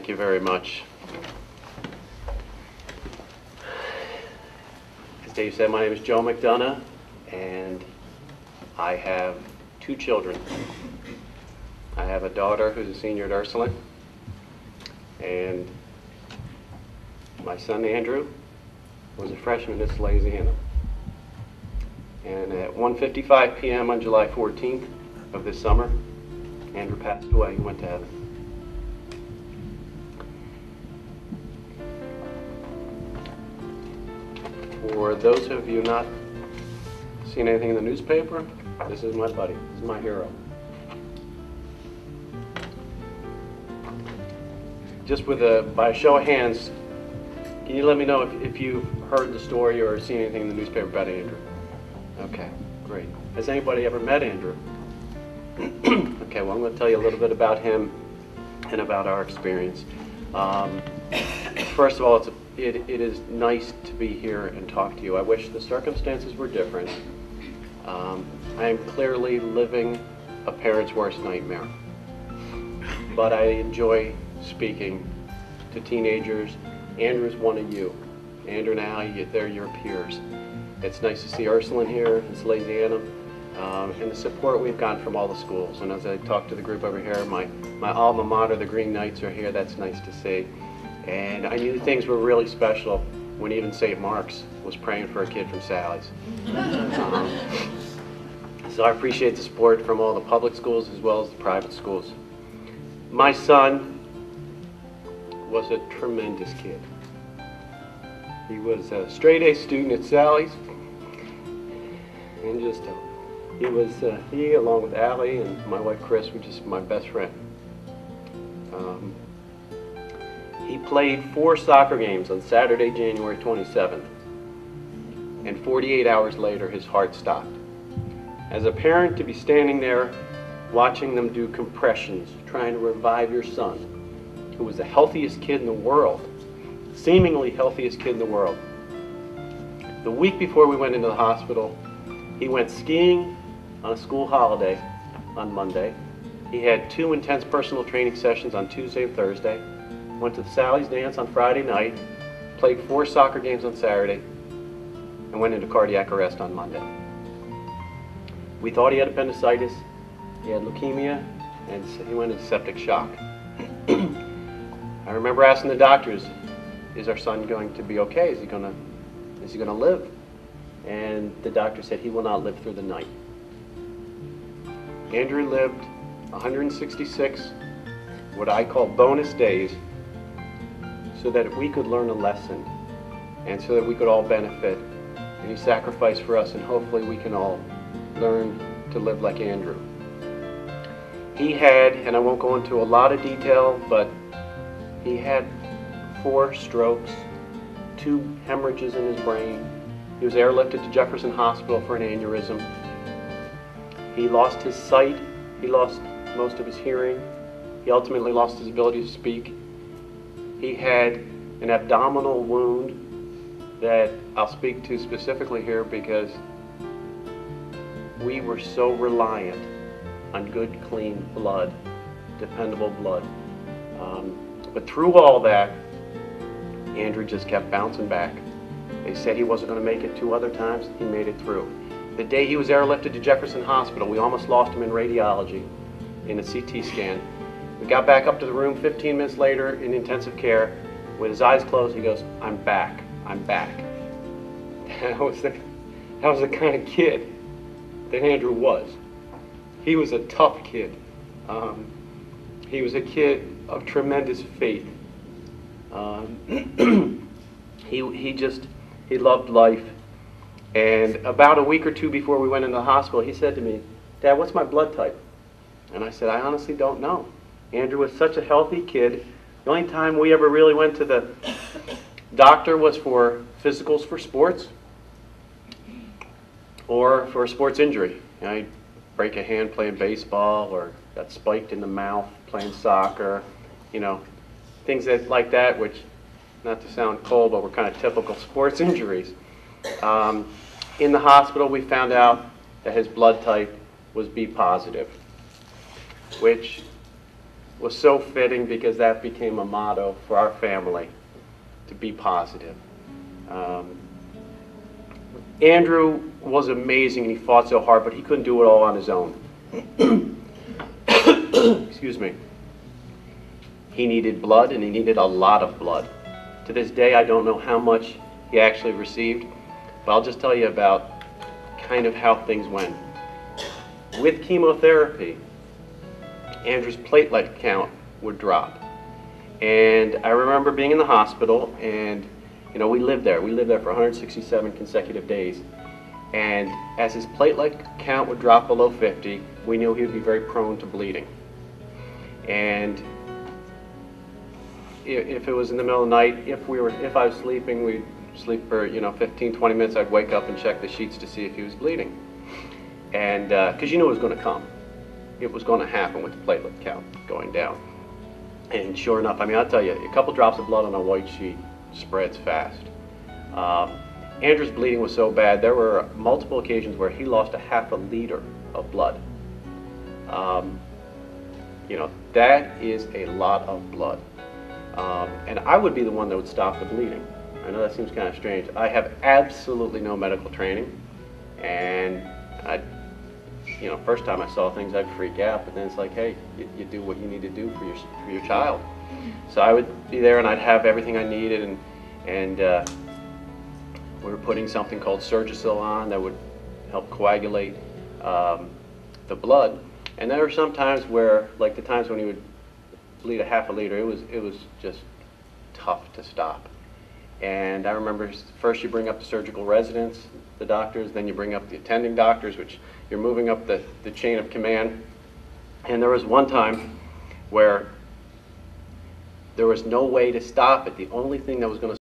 Thank you very much. As Dave said, my name is Joe McDonough, and I have 2 children. I have a daughter who's a senior at Ursuline, and my son Andrew was a freshman at Salesianum. And at 1:55 p.m. on July 14th of this summer, Andrew passed away. He went to heaven. For those of you not seen anything in the newspaper, this is my buddy. This is my hero. Just by a show of hands, can you let me know if you've heard the story or seen anything in the newspaper about Andrew? Okay, great. Has anybody ever met Andrew? Okay, well, I'm going to tell you a little bit about him and about our experience. First of all, it is nice to be here and talk to you. I wish the circumstances were different. I am clearly living a parent's worst nightmare, but I enjoy speaking to teenagers. Andrew's one of you. Andrew and Allie, they're your peers. It's nice to see Ursuline here and Salesianum, and the support we've gotten from all the schools. And as I talk to the group over here, my alma mater, the Green Knights, are here. That's nice to see. And I knew things were really special when even St. Mark's was praying for a kid from Sally's. So I appreciate the support from all the public schools as well as the private schools. My son was a tremendous kid. He was a straight A student at Sally's, and he, along with Allie and my wife Chris, were just my best friend. He played 4 soccer games on Saturday, January 27th, and 48 hours later his heart stopped. As a parent, to be standing there watching them do compressions, trying to revive your son, who was the healthiest kid in the world, seemingly healthiest kid in the world. The week before we went into the hospital, he went skiing on a school holiday on Monday. He had 2 intense personal training sessions on Tuesday and Thursday, went to the Sally's dance on Friday night, played 4 soccer games on Saturday, and went into cardiac arrest on Monday. We thought he had appendicitis, he had leukemia, and he went into septic shock. I remember asking the doctors, is our son going to be okay? Is he going to live? And the doctor said he will not live through the night. Andrew lived 166, what I call bonus days, so that we could learn a lesson and so that we could all benefit. And he sacrificed for us, and hopefully we can all learn to live like Andrew. He had, and I won't go into a lot of detail, but he had 4 strokes, 2 hemorrhages in his brain. He was airlifted to Jefferson Hospital for an aneurysm. He lost his sight. He lost most of his hearing. He ultimately lost his ability to speak. He had an abdominal wound that I'll speak to specifically here because we were so reliant on good, clean blood, dependable blood. But through all that, Andrew just kept bouncing back. They said he wasn't going to make it 2 other times. He made it through. The day he was airlifted to Jefferson Hospital, we almost lost him in radiology, in a CT scan. We got back up to the room 15 minutes later in intensive care. With his eyes closed, he goes, "I'm back, I'm back." That was the kind of kid that Andrew was. He was a tough kid. He was a kid of tremendous faith. He loved life. And about a week or 2 before we went into the hospital, he said to me, "Dad, what's my blood type?" And I said, "I honestly don't know." Andrew was such a healthy kid. The only time we ever really went to the doctor was for physicals for sports or for a sports injury. You know, I'd break a hand playing baseball or got spiked in the mouth playing soccer, you know, things like that, which, not to sound cold, but were kind of typical sports injuries. In the hospital, we found out that his blood type was B positive, which was so fitting because that became a motto for our family, to be positive. Andrew was amazing and he fought so hard, but he couldn't do it all on his own. Excuse me. He needed blood, and he needed a lot of blood. To this day, I don't know how much he actually received, but I'll just tell you about kind of how things went. With chemotherapy, Andrew's platelet count would drop. And I remember being in the hospital, and we lived there. We lived there for 167 consecutive days. And as his platelet count would drop below 50, we knew he would be very prone to bleeding. And if it was in the middle of the night, if I was sleeping, we'd sleep for 15, 20 minutes. I'd wake up and check the sheets to see if he was bleeding. And because you knew it was going to come. It was going to happen with the platelet count going down. And sure enough, I'll tell you, a couple drops of blood on a white sheet spreads fast. Andrew's bleeding was so bad, there were multiple occasions where he lost a half a liter of blood. That is a lot of blood. And I would be the one that would stop the bleeding. I know that seems kind of strange. I have absolutely no medical training, and first time I saw things, I'd freak out, but then it's like, hey, you do what you need to do for your child. So I would be there, and I'd have everything I needed, and we were putting something called Surgisil on that would help coagulate the blood. And there were some times where, like the times when he would bleed a half a liter, it was just tough to stop. And I remember first you bring up the surgical residents, the doctors, then you bring up the attending doctors, which you're moving up the chain of command. And there was one time where there was no way to stop it. The only thing that was going to